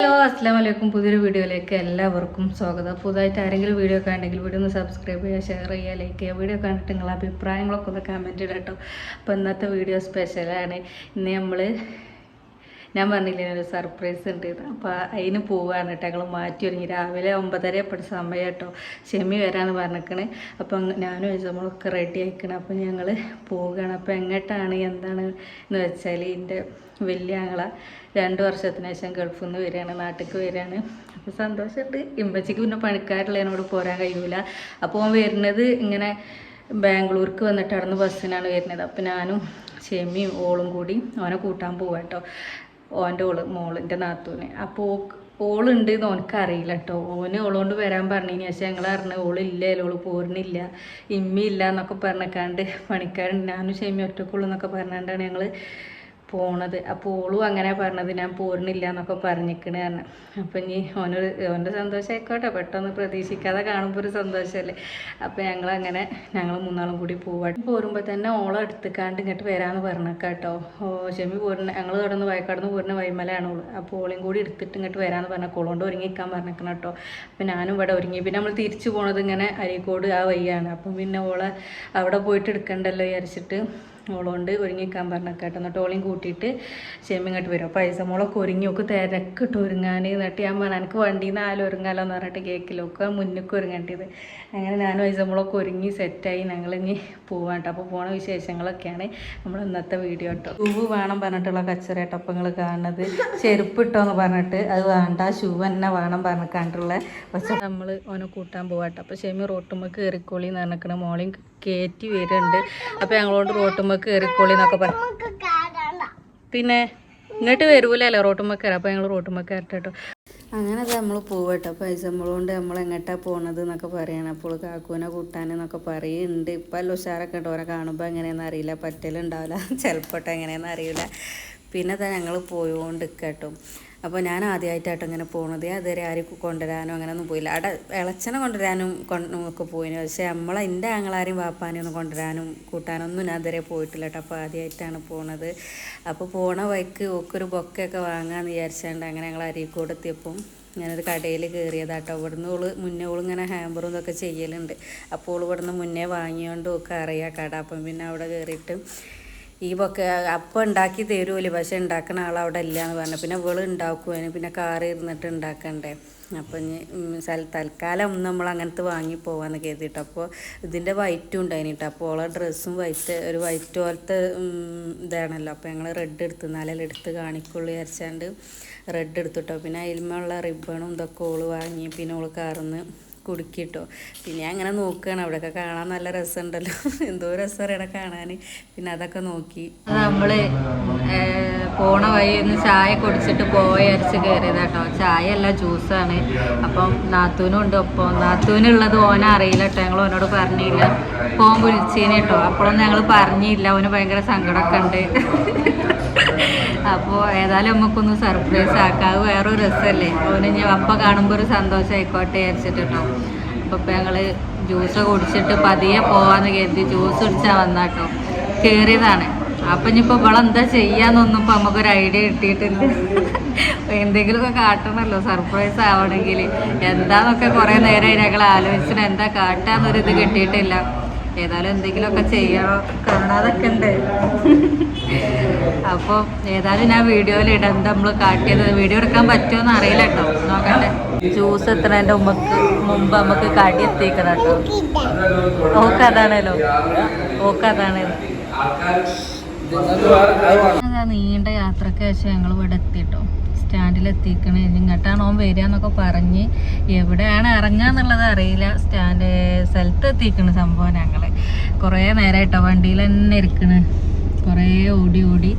Hello അസ്സാം വലൈക്കും. പുതിയൊരു വീഡിയോയിലേക്ക് എല്ലാവർക്കും സ്വാഗതം. പുതുതായിട്ട് ആരെങ്കിലും വീഡിയോ കാണണമെങ്കിൽ വീഡിയോ ഒന്ന് സബ്സ്ക്രൈബ് ചെയ്യുക, ഷെയർ ചെയ്യുക, ലൈക്ക് ചെയ്യുക. വീഡിയോ കണ്ടിട്ട് നിങ്ങളുടെ അഭിപ്രായങ്ങളൊക്കെ ഒന്ന് കമൻറ്റ് ഇടാം കേട്ടോ. അപ്പോൾ ഇന്നത്തെ വീഡിയോ സ്പെഷ്യലാണ്. ഇന്ന് ഞാൻ പറഞ്ഞില്ലേ ഒരു സർപ്രൈസ് ഉണ്ട്. അപ്പോൾ അതിന് പോവുകയാണ് കേട്ടോ. ഞങ്ങൾ മാറ്റി ഒരുങ്ങി രാവിലെ 9:30 എപ്പോഴും സമയം കേട്ടോ. ഷെമി വരാമെന്ന് പറഞ്ഞിരിക്കണേ. അപ്പം ഞാനും നമ്മളൊക്കെ റെഡി ആയിക്കണം. അപ്പം ഞങ്ങൾ പോവുകയാണ്. അപ്പോൾ എങ്ങോട്ടാണ് എന്താണ് എന്ന് വെച്ചാൽ എൻ്റെ വലിയ ആങ്ങള 2 വർഷത്തിന് ശേഷം ഗൾഫിൽ നിന്ന് വരികയാണ്, നാട്ടിലേക്ക് വരികയാണ്. അപ്പോൾ സന്തോഷമുണ്ട്. ഇമ്പച്ചിക്ക് പിന്നെ പണിക്കാരുള്ളതിനോട് പോരാൻ കഴിയൂല. അപ്പോൾ വരുന്നത് ഇങ്ങനെ ബാംഗ്ലൂർക്ക് വന്നിട്ട് അവിടെ നിന്ന് ബസ്സിനാണ് വരുന്നത്. അപ്പോൾ ഞാനും ഷെമിയും ഓളും കൂടി ഓനെ കൂട്ടാൻ പോവാം കേട്ടോ. ഓൻ്റെ മോളിൻ്റെ നാത്തൂന്. അപ്പോൾ ഓളുണ്ട് എന്ന് ഓനക്കറിയില്ല കേട്ടോ. ഓളോണ്ട് വരാൻ പറഞ്ഞതിന് ശേഷം ഞങ്ങൾ അറിഞ്ഞ ഓളില്ലല്ലോ, ഓള് പോരുന്നില്ല, ഇമ്മില്ല എന്നൊക്കെ പറഞ്ഞേക്കാണ്ട് പണിക്കാരൻ ഞാനും ഷെമി ഒറ്റക്കുള്ളൂ എന്നൊക്കെ പറഞ്ഞാണ്ടാണ് ഞങ്ങൾ പോണത്. അപ്പോൾ ഓളും അങ്ങനെ പറഞ്ഞത് ഞാൻ പോരുന്നില്ല എന്നൊക്കെ പറഞ്ഞിരിക്കണ കാരണം. അപ്പം ഇനി ഓൻ്റെ സന്തോഷമായിക്കോട്ടെ, പെട്ടെന്ന് പ്രതീക്ഷിക്കാതെ കാണുമ്പോൾ ഒരു സന്തോഷമല്ലേ. അപ്പോൾ ഞങ്ങൾ 3 കൂടി പോവാം. പോരുമ്പോൾ തന്നെ ഓളം എടുത്തുക്കാണ്ട് ഇങ്ങോട്ട് വരാമെന്ന് പറഞ്ഞേക്കാം കേട്ടോ. ഷെമി പോരുന്ന ഞങ്ങൾ കടന്ന് വയക്കാടുന്ന് പോരുന്ന വൈമലയാണ് ഓള്. അപ്പോൾ ഓളയും കൂടി എടുത്തിട്ട് ഇങ്ങോട്ട് വരാമെന്ന് പറഞ്ഞാൽ ഓളോണ്ട് ഒരുങ്ങിക്കാൻ പറഞ്ഞേക്കണം കേട്ടോ. അപ്പം ഞാനും ഇവിടെ ഒരുങ്ങി. പിന്നെ നമ്മൾ തിരിച്ചു പോണത് ഇങ്ങനെ അരീക്കോട് ആ വഴിയാണ്. അപ്പം പിന്നെ ഓളെ അവിടെ പോയിട്ട് എടുക്കണ്ടല്ലോ വിചാരിച്ചിട്ട് ഓളോണ്ട് ഒരുങ്ങിക്കാൻ പറഞ്ഞേക്കാട്ടോ. എന്നിട്ട് ഓളയും കൂട്ടിയിട്ട് ഷെമി ഇങ്ങോട്ട് വരും. പൈസ മോളൊക്കെ ഒരുങ്ങി ഒക്കെ തിരക്കിട്ട് ഒരുങ്ങാൻ. എന്നിട്ട് ഞാൻ പറഞ്ഞു എനിക്ക് വണ്ടിയിൽ നിന്ന് ആലും ഒരുങ്ങാലോ എന്ന് പറഞ്ഞിട്ട് കേക്കിലൊക്കെ മുന്നിലേക്ക് ഒരുങ്ങേണ്ടത്. അങ്ങനെ ഞാനും പൈസ മോളൊക്കെ ഒരുങ്ങി സെറ്റായി ഞങ്ങളിനി പോവാൻ കേട്ടോ. അപ്പോൾ പോണ വിശേഷങ്ങളൊക്കെയാണ് നമ്മൾ ഇന്നത്തെ വീഡിയോ കേട്ടോ. ഷൂ വേണം പറഞ്ഞിട്ടുള്ള കച്ചറയാട്ടോ അപ്പം നിങ്ങൾ കാണുന്നത്. ചെരുപ്പ് ഇട്ടോന്ന് പറഞ്ഞിട്ട് അത് വേണ്ട, ഷൂ തന്നെ വേണം പറഞ്ഞിട്ടുള്ള പക്ഷെ നമ്മൾ ഓനെ കൂട്ടാൻ പോവാട്ടോ. അപ്പോൾ ഷെമി റോട്ടുമ്പോൾ കയറിക്കോളി എന്ന് പറഞ്ഞിരിക്കണ മോളെയും കയറ്റി വരുന്നുണ്ട്. അപ്പോൾ ഞങ്ങളോട് റോട്ടുമ്പോൾ കയറിക്കോളി എന്നൊക്കെ പറഞ്ഞു. പിന്നെ ഇങ്ങോട്ട് വരൂലല്ലോ റോട്ടുമ്പോൾ കയറാം. അപ്പോൾ ഞങ്ങൾ റോട്ടുമ്പോൾ കയറട്ടെ കേട്ടോ. അങ്ങനെ അത് നമ്മൾ പോവട്ടോ. പൈസ നമ്മളുകൊണ്ട് നമ്മൾ എങ്ങോട്ടാണ് പോണത് എന്നൊക്കെ പറയണം. അപ്പോൾ കാക്കൂനെ കൂട്ടാനെന്നൊക്കെ പറയുന്നുണ്ട്. ഇപ്പം എല്ലാം ഉഷാറൊക്കെ ഉണ്ട്. ഓരെ കാണുമ്പോൾ എങ്ങനെയാണെന്ന് അറിയില്ല, പറ്റലുണ്ടാവില്ല, ചിലപ്പോട്ടെ എങ്ങനെയാണെന്ന് അറിയില്ല. പിന്നെ അതാ ഞങ്ങൾ പോയോണ്ട് കേട്ടോ. അപ്പോൾ ഞാൻ ആദ്യമായിട്ടാട്ടോ ഇങ്ങനെ പോണത്. അതുവരെ ആരും കൊണ്ടുവരാനോ അങ്ങനെയൊന്നും പോയില്ല. അവിടെ ഇളച്ചനെ കൊണ്ടുവരാനും ഒക്കെ പോയിന്. പക്ഷേ എൻ്റെ ആങ്ങളാരെയും വാപ്പാനെയും ഒന്നും കൊണ്ടുവരാനും കൂട്ടാനൊന്നും ഞാൻ അതുവരെ പോയിട്ടില്ല കേട്ടോ. അപ്പോൾ ആദ്യമായിട്ടാണ് പോണത്. അപ്പോൾ പോണ വഴിക്ക് ഒക്കൊരു ബൊക്കെയൊക്കെ വാങ്ങാമെന്ന് വിചാരിച്ചാണ്ട് അങ്ങനെ ഞങ്ങൾ അരീക്കോട് എത്തിയപ്പം ഞാനൊരു കടയിൽ കയറിയതാട്ടോ. ഇവിടുന്ന് മുന്നേ ഇങ്ങനെ ഹാമ്പറും ഇതൊക്കെ ചെയ്യലുണ്ട്. അപ്പോൾ ഇവിടുന്ന് മുന്നേ വാങ്ങിയോണ്ടും ഒക്കെ അറിയാം കട. അപ്പം പിന്നെ അവിടെ കയറിയിട്ട് ഈ ബൊക്കെ അപ്പം ഉണ്ടാക്കി തരുമല്ലോ, പക്ഷെ ഉണ്ടാക്കുന്ന ആളവിടെ ഇല്ല എന്ന് പറഞ്ഞു. പിന്നെ ഉണ്ടാക്കുവാന് പിന്നെ കാറ് ഇരുന്നിട്ട് ഉണ്ടാക്കണ്ടേ. അപ്പം ഇനി തൽക്കാലം നമ്മൾ അങ്ങനത്തെ വാങ്ങി പോകാമെന്ന് കരുതിയിട്ട്. അപ്പോൾ ഇതിൻ്റെ വൈറ്റും ഉണ്ടായിട്ടോ. അപ്പോൾ ഓളെ ഡ്രസ്സും ഒരു വൈറ്റ് പോലത്തെ ഇതാണല്ലോ. അപ്പോൾ ഞങ്ങൾ റെഡ് എടുത്ത് എന്നാലും എടുത്ത് കാണിക്കുള്ളൂ വിചാരിച്ചാണ്ട് റെഡ് എടുത്തിട്ടോ. പിന്നെ അതിലുമുള്ള റിബണും ഇതൊക്കെ ഓള് വാങ്ങി. പിന്നെ ഓള് കാറിന്ന് കുടുക്കിട്ടോ. പിന്നെ അങ്ങനെ നോക്കുകയാണ്. അവിടെയൊക്കെ കാണാൻ നല്ല രസമുണ്ടല്ലോ, എന്തോ രസമാണ് ഇവിടെ കാണാൻ. പിന്നെ അതൊക്കെ നോക്കി നമ്മൾ പോണ വഴി ഒന്ന് ചായ കുടിച്ചിട്ട് അരച്ച് കയറിയതാട്ടോ. ചായ അല്ല ജ്യൂസാണ്. അപ്പം നാത്തൂനും ഉണ്ട്. ഒപ്പം നാത്തൂനുള്ളത് ഓനെ അറിയില്ല കേട്ടോ. ഞങ്ങൾ ഓനോട് പറഞ്ഞില്ല. ഫോൺ വിളിച്ചേനെ കേട്ടോ. അപ്പോഴൊന്നും ഞങ്ങൾ പറഞ്ഞില്ല. ഓന് ഭയങ്കര സങ്കടമൊക്കെ ഉണ്ട്. അപ്പോൾ ഏതായാലും നമുക്കൊന്ന് സർപ്രൈസ് ആക്കാം. അത് വേറൊരു രസമല്ലേ. ഓന് ഞാൻ അപ്പം കാണുമ്പോൾ ഒരു സന്തോഷം ആയിക്കോട്ടെ വിചാരിച്ചിട്ട് കേട്ടോ. അപ്പോൾ ഞങ്ങൾ ജ്യൂസ് കുടിച്ചിട്ട് പതിയെ പോവാന്ന് കരുതി ജ്യൂസ് കുടിച്ചാൽ വന്നാട്ടോ കയറിയതാണ്. അപ്പം ഇനിയിപ്പോൾ ഇവളെന്താ ചെയ്യാന്നൊന്നും ഇപ്പം നമുക്കൊരു ഐഡിയ കിട്ടിയിട്ടില്ല. എന്തെങ്കിലുമൊക്കെ കാട്ടണമല്ലോ സർപ്രൈസ് ആവണമെങ്കിൽ. എന്താന്നൊക്കെ കുറേ നേരമായി ഞങ്ങൾ ആലോചിച്ചിട്ട് എന്താ കാട്ടാന്നൊരിത് കിട്ടിയിട്ടില്ല. ഏതായാലും എന്തെങ്കിലുമൊക്കെ ചെയ്യണോ, കാണാതൊക്കെ ഉണ്ട്. അപ്പോൾ ഏതായാലും ഞാൻ വീഡിയോയിൽ ഇടാം എന്താ നമ്മൾ കാട്ടിയത്. വീഡിയോ എടുക്കാൻ പറ്റുമോയെന്ന് അറിയില്ല കേട്ടോ, നോക്കട്ടെ. ജ്യൂസ് എത്തുന്നതിൻ്റെ മുമ്പ് നമുക്ക് കടി എത്തിക്കണം കേട്ടോ. ഓക്കതാണല്ലോ, ഓക്കതാണല്ലോ. അതാ നീണ്ട യാത്രയ്ക്ക് ശേഷം ഞങ്ങൾ ഇവിടെ എത്തിട്ടോ. സ്റ്റാൻഡിലെത്തിക്കണേ. ഇങ്ങോട്ടാണ് ഓൻ വരിക എന്നൊക്കെ പറഞ്ഞ് എവിടെയാണ് ഇറങ്ങാന്നുള്ളത് അറിയില്ല. സ്ഥലത്ത് എത്തിക്കണ സംഭവം. ഞങ്ങൾ കുറേ നേരമായിട്ടോ വണ്ടിയിൽ തന്നെ ഇരിക്കണ്. കുറേ ഓടി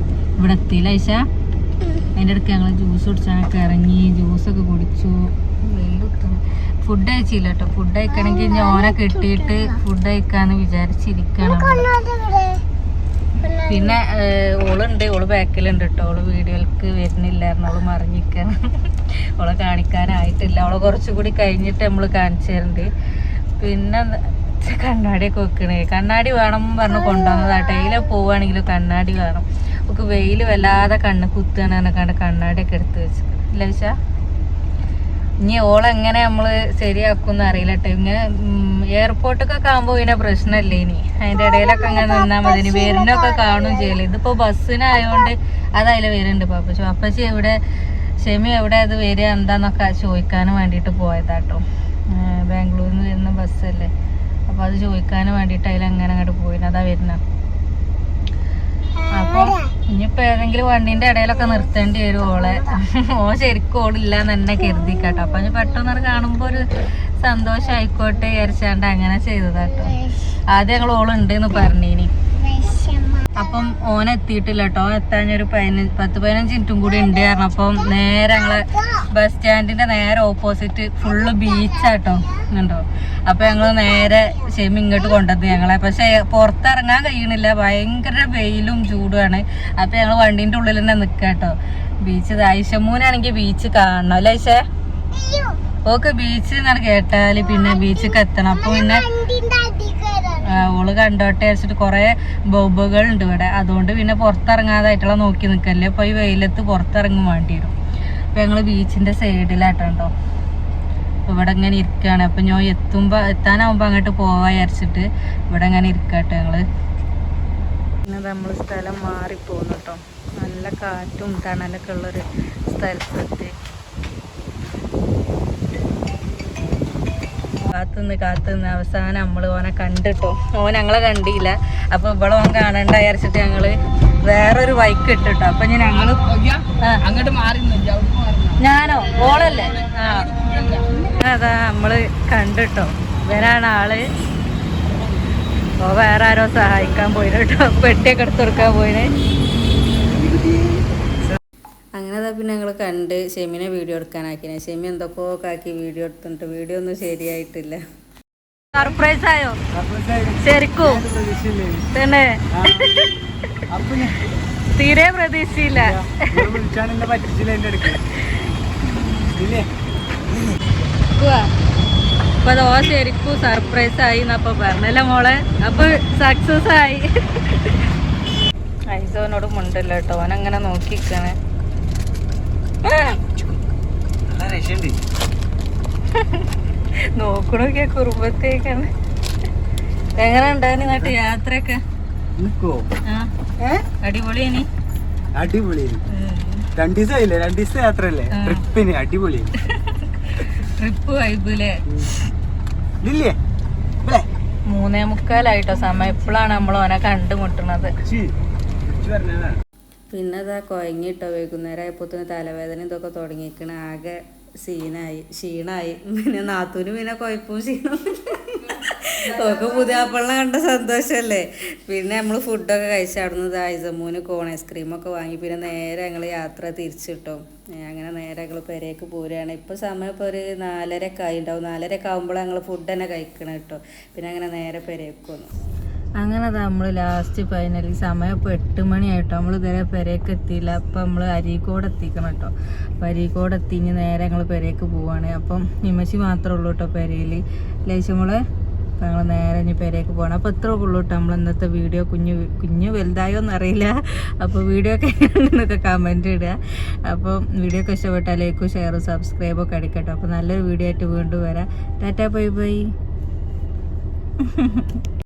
ഇവിടെ എത്തിയില്ല. ഐഷ അതിൻ്റെ ഇടയ്ക്ക് ഞങ്ങൾ ജ്യൂസ് കുടിച്ചാനൊക്കെ ഇറങ്ങി. ജ്യൂസൊക്കെ കുടിച്ചു. ഫുഡ് കഴിച്ചില്ല കേട്ടോ. ഫുഡ് കഴിക്കണമെങ്കിൽ ഇനി ഓനെ കിട്ടിയിട്ട് ഫുഡ് കഴിക്കാന്ന് വിചാരിച്ചിരിക്കണം. പിന്നെ ഓളുണ്ട്, ഓള് ബാക്കിലുണ്ട് കേട്ടോ. ഓള് വീഡിയോയിലേക്ക് വരുന്നില്ലായിരുന്നു. ഓള് മറിഞ്ഞിരിക്കണം. ഓളെ കാണിക്കാനായിട്ടില്ല. ഓളെ കുറച്ചുകൂടി കഴിഞ്ഞിട്ട് നമ്മൾ കാണിച്ചു തരുന്നുണ്ട്. പിന്നെ കണ്ണാടിയൊക്കെ വെക്കണേ. കണ്ണാടി വേണം പറഞ്ഞ് കൊണ്ടുവന്നതാട്ടെ. ഇതിലെ പോവുകയാണെങ്കിലും കണ്ണാടി വേണം. ഒക്കെ വെയിൽ വല്ലാതെ കണ്ണ് കുത്തുകയാണ് കണ്ട് കണ്ണാടിയൊക്കെ എടുത്ത് വെച്ചിട്ടുണ്ട്. ഇല്ല ഇനി ഓളെങ്ങനെ നമ്മള് ശരിയാക്കുമെന്ന് അറിയില്ല കേട്ടോ. ഇങ്ങനെ എയർപോർട്ടൊക്കെ ആകുമ്പോ പിന്നെ പ്രശ്നമല്ലേ ഇനി, അതിന്റെ ഇടയിലൊക്കെ അങ്ങനെ നിന്നാ മതി. ഇനി വരുന്നൊക്കെ കാണും ചെയ്യല്ലേ. ഇതിപ്പോ ബസ്സിനായോണ്ട് അതതിൽ വരുന്നുണ്ട്. പാപ്പച്ചി അപ്പച്ചി എവിടെ ഷെമി എവിടെ അത് വരിക എന്താന്നൊക്കെ ചോദിക്കാനും വേണ്ടിയിട്ട് പോയതാട്ടോ. ബാംഗ്ലൂരിൽ നിന്ന് വരുന്ന ബസ്സല്ലേ, അപ്പൊ അത് ചോദിക്കാനും വേണ്ടിയിട്ട് അതിലങ്ങനെ അങ്ങോട്ട് പോയിന്. അതാ വരുന്ന. അപ്പൊ ഇനിയിപ്പോ ഏതെങ്കിലും വണ്ടീന്റെ ഇടയിലൊക്കെ നിർത്തേണ്ടി വരും ഓളെ. ശരിക്കും ഓളില്ലാന്ന് തന്നെ കരുതിക്കാട്ടോ. അപ്പൊ ഇനി പെട്ടെന്ന് കാണുമ്പോ ഒരു സന്തോഷം ആയിക്കോട്ടെ വിചാരിച്ചാണ്ട് അങ്ങനെ ചെയ്തതാട്ടോ. ആദ്യം ഞങ്ങൾ ഓളുണ്ട് എന്ന് പറഞ്ഞീനി. അപ്പം ഓൻ എത്തിയിട്ടില്ല കേട്ടോ. എത്താഞ്ഞൊരു 10-15 മിനിറ്റും കൂടി ഉണ്ട് കാരണം. അപ്പം നേരെ ഞങ്ങളെ ബസ് സ്റ്റാൻഡിന്റെ നേരെ ഓപ്പോസിറ്റ് ഫുള്ള് ബീച്ചാട്ടോ ഉണ്ടോ. അപ്പൊ ഞങ്ങള് നേരെ ഷെമി ഇങ്ങോട്ട് കൊണ്ടുവന്നു ഞങ്ങളെ. പക്ഷെ പുറത്തിറങ്ങാൻ കഴിയണില്ല, ഭയങ്കര വെയിലും ചൂടുമാണ്. അപ്പൊ ഞങ്ങള് വണ്ടീന്റെ ഉള്ളിൽ തന്നെ നിക്കാട്ടോ. ബീച്ച് ആയിഷമ്മൂനാണെങ്കിൽ ബീച്ച് കാണണം അല്ലേ ഐഷേ? ഓക്ക് ബീച്ച് എന്നാണ് കേട്ടാല് പിന്നെ ബീച്ചിക്ക് എത്തണം. അപ്പൊ പിന്നെ ഓള് കണ്ടോട്ടെ വെച്ചിട്ട് കൊറേ ബോബുകൾ ഉണ്ട് ഇവിടെ. അതുകൊണ്ട് പിന്നെ പുറത്തിറങ്ങാതായിട്ടുള്ള നോക്കി നിക്കല്ലേ. അപ്പൊ ഈ വെയിലത്ത് പുറത്തിറങ്ങും വേണ്ടി വരും. അപ്പൊ ഞങ്ങള് ബീച്ചിന്റെ സൈഡിലാട്ടോ. ഇവിടെ ഇങ്ങനെ ഇരിക്കുകയാണ്. അപ്പൊ ഞാൻ എത്താനാവുമ്പോ അങ്ങോട്ട് പോവാ വിചാരിച്ചിട്ട് ഇവിടെ ഇങ്ങനെ ഇരിക്കാട്ടോ ഞങ്ങള്. പിന്നെ നമ്മള് സ്ഥലം മാറിപ്പോന്നു കേട്ടോ. നല്ല കാറ്റും തണലൊക്കെ ഉള്ളൊരു സ്ഥലത്തെത്തി. കാത്തുനിന്ന് അവസാനം നമ്മള് ഓനെ കണ്ടിട്ടോ. ഓൻ ഞങ്ങളെ കണ്ടില്ല. അപ്പൊ ഇവിടെ ഓൻ കാണണ്ട വിചാരിച്ചിട്ട് ഞങ്ങള് വേറൊരു ബൈക്ക് ഇട്ടിട്ടോ. അപ്പൊ ഞങ്ങള് അങ്ങോട്ട് മാറി. ഞാനോ ഓളല്ലേ? അതാ നമ്മള് കണ്ടിട്ടോ. ഇവരാണ് ആള്. ഓ വേറെ ആരോ സഹായിക്കാൻ പോയിട്ടോ. പെട്ടിയൊക്കെ എടുത്ത് കൊടുക്കാൻ പോയിന്. അങ്ങനെ അതാ പിന്നെ ഞങ്ങൾ കണ്ട് ഷെമിനെ വീഡിയോ എടുക്കാനാക്കിനെ. ഷെമി എന്തൊക്കെ ആക്കി വീഡിയോ എടുത്തിട്ട് വീഡിയോ ഒന്നും ശരിയായിട്ടില്ല. സർപ്രൈസ് ആയോ ശരിക്കും? തന്നെ തീരെ പ്രതീക്ഷയില്ല. അപ്പൊ അതോ ശരിക്കും സർപ്രൈസ് ആയി എന്നപ്പൊ പറഞ്ഞല്ലേ മോളെ. അപ്പൊ സക്സസ് ആയി. ഐസോനോട് മുണ്ടല്ലോ കേട്ടോ. ഓനങ്ങനെ നോക്കിക്കാണ്. നോക്കണൊക്കെ കുറുമ്പത്തേക്കാണ്. എങ്ങനെ ഉണ്ടായിരുന്നു നാട്ട് യാത്രയൊക്കെ? അടിപൊളിയാണ്. അടിപൊളി 2 ദിവസമായില്ലേ? 2 ദിവസത്തെ യാത്രയല്ലേ? ട്രിപ്പിന് അടിപൊളി ട്രിപ്പ് വൈബില്ലേ? 3:45 സമയം. ഇപ്പോഴാണ് നമ്മൾ ഓനെ കണ്ടുമുട്ടുന്നത്. പിന്നെ അതാ കുഴങ്ങിട്ടോ. വൈകുന്നേരം ആയപ്പോത്തിന് തലവേദന ഇതൊക്കെ തുടങ്ങിയിരിക്കണ. ആകെ ക്ഷീണായി. പിന്നെ നാത്തൂന് പിന്നെ കുഴപ്പവും ക്ഷീണവും ഒക്കെ പുതിയാപ്പള്ള കണ്ട സന്തോഷമല്ലേ. പിന്നെ നമ്മൾ ഫുഡൊക്കെ കഴിച്ചവിടുന്നത് ഐസമ്മൂന് കോൺ ഐസ്ക്രീമൊക്കെ വാങ്ങി. പിന്നെ നേരെ ഞങ്ങൾ യാത്ര തിരിച്ചിട്ടോ. അങ്ങനെ നേരെ ഞങ്ങൾ പെരേക്ക് പോരുകയാണ്. ഇപ്പോൾ സമയം ഇപ്പോൾ ഒരു 4:30 ആയി ഉണ്ടാവും. 4:30 ആകുമ്പോൾ ഞങ്ങൾ ഫുഡ് തന്നെ കഴിക്കണം കേട്ടോ. പിന്നെ അങ്ങനെ നേരെ പെരേക്ക് വന്നു. അങ്ങനെ നമ്മൾ ലാസ്റ്റ് ഫൈനലി സമയം ഇപ്പോൾ 8 മണിയായിട്ടോ. നമ്മൾ ഇതുവരെ പെരേക്ക് എത്തിയില്ല. അപ്പം നമ്മൾ അരീക്കോട് എത്തിക്കണം കേട്ടോ. അപ്പം അരീക്കോട് എത്തിഞ്ഞ് നേരെ ഞങ്ങൾ പെരേക്ക് പോവാണ്. അപ്പം നിമശി മാത്രമേ ഉള്ളൂ കേട്ടോ പെരയിൽ. ലേശമോളെ അപ്പം ഞങ്ങൾ നേരെ ഇനി പെരേക്ക് പോകണം. അപ്പോൾ ഇത്ര ഉള്ളൂ കേട്ടോ നമ്മൾ ഇന്നത്തെ വീഡിയോ. കുഞ്ഞു വലുതായോ എന്നറിയില്ല. അപ്പോൾ വീഡിയോ ഒക്കെ എന്നൊക്കെ കമൻറ്റ് ഇടുക. അപ്പം വീഡിയോ ഒക്കെ ഇഷ്ടപ്പെട്ടാൽ ലൈക്കും ഷെയറും സബ്സ്ക്രൈബൊക്കെ അടിക്കട്ടോ. അപ്പോൾ നല്ലൊരു വീഡിയോ ആയിട്ട് വീണ്ടും വരാം. Tata bye bye.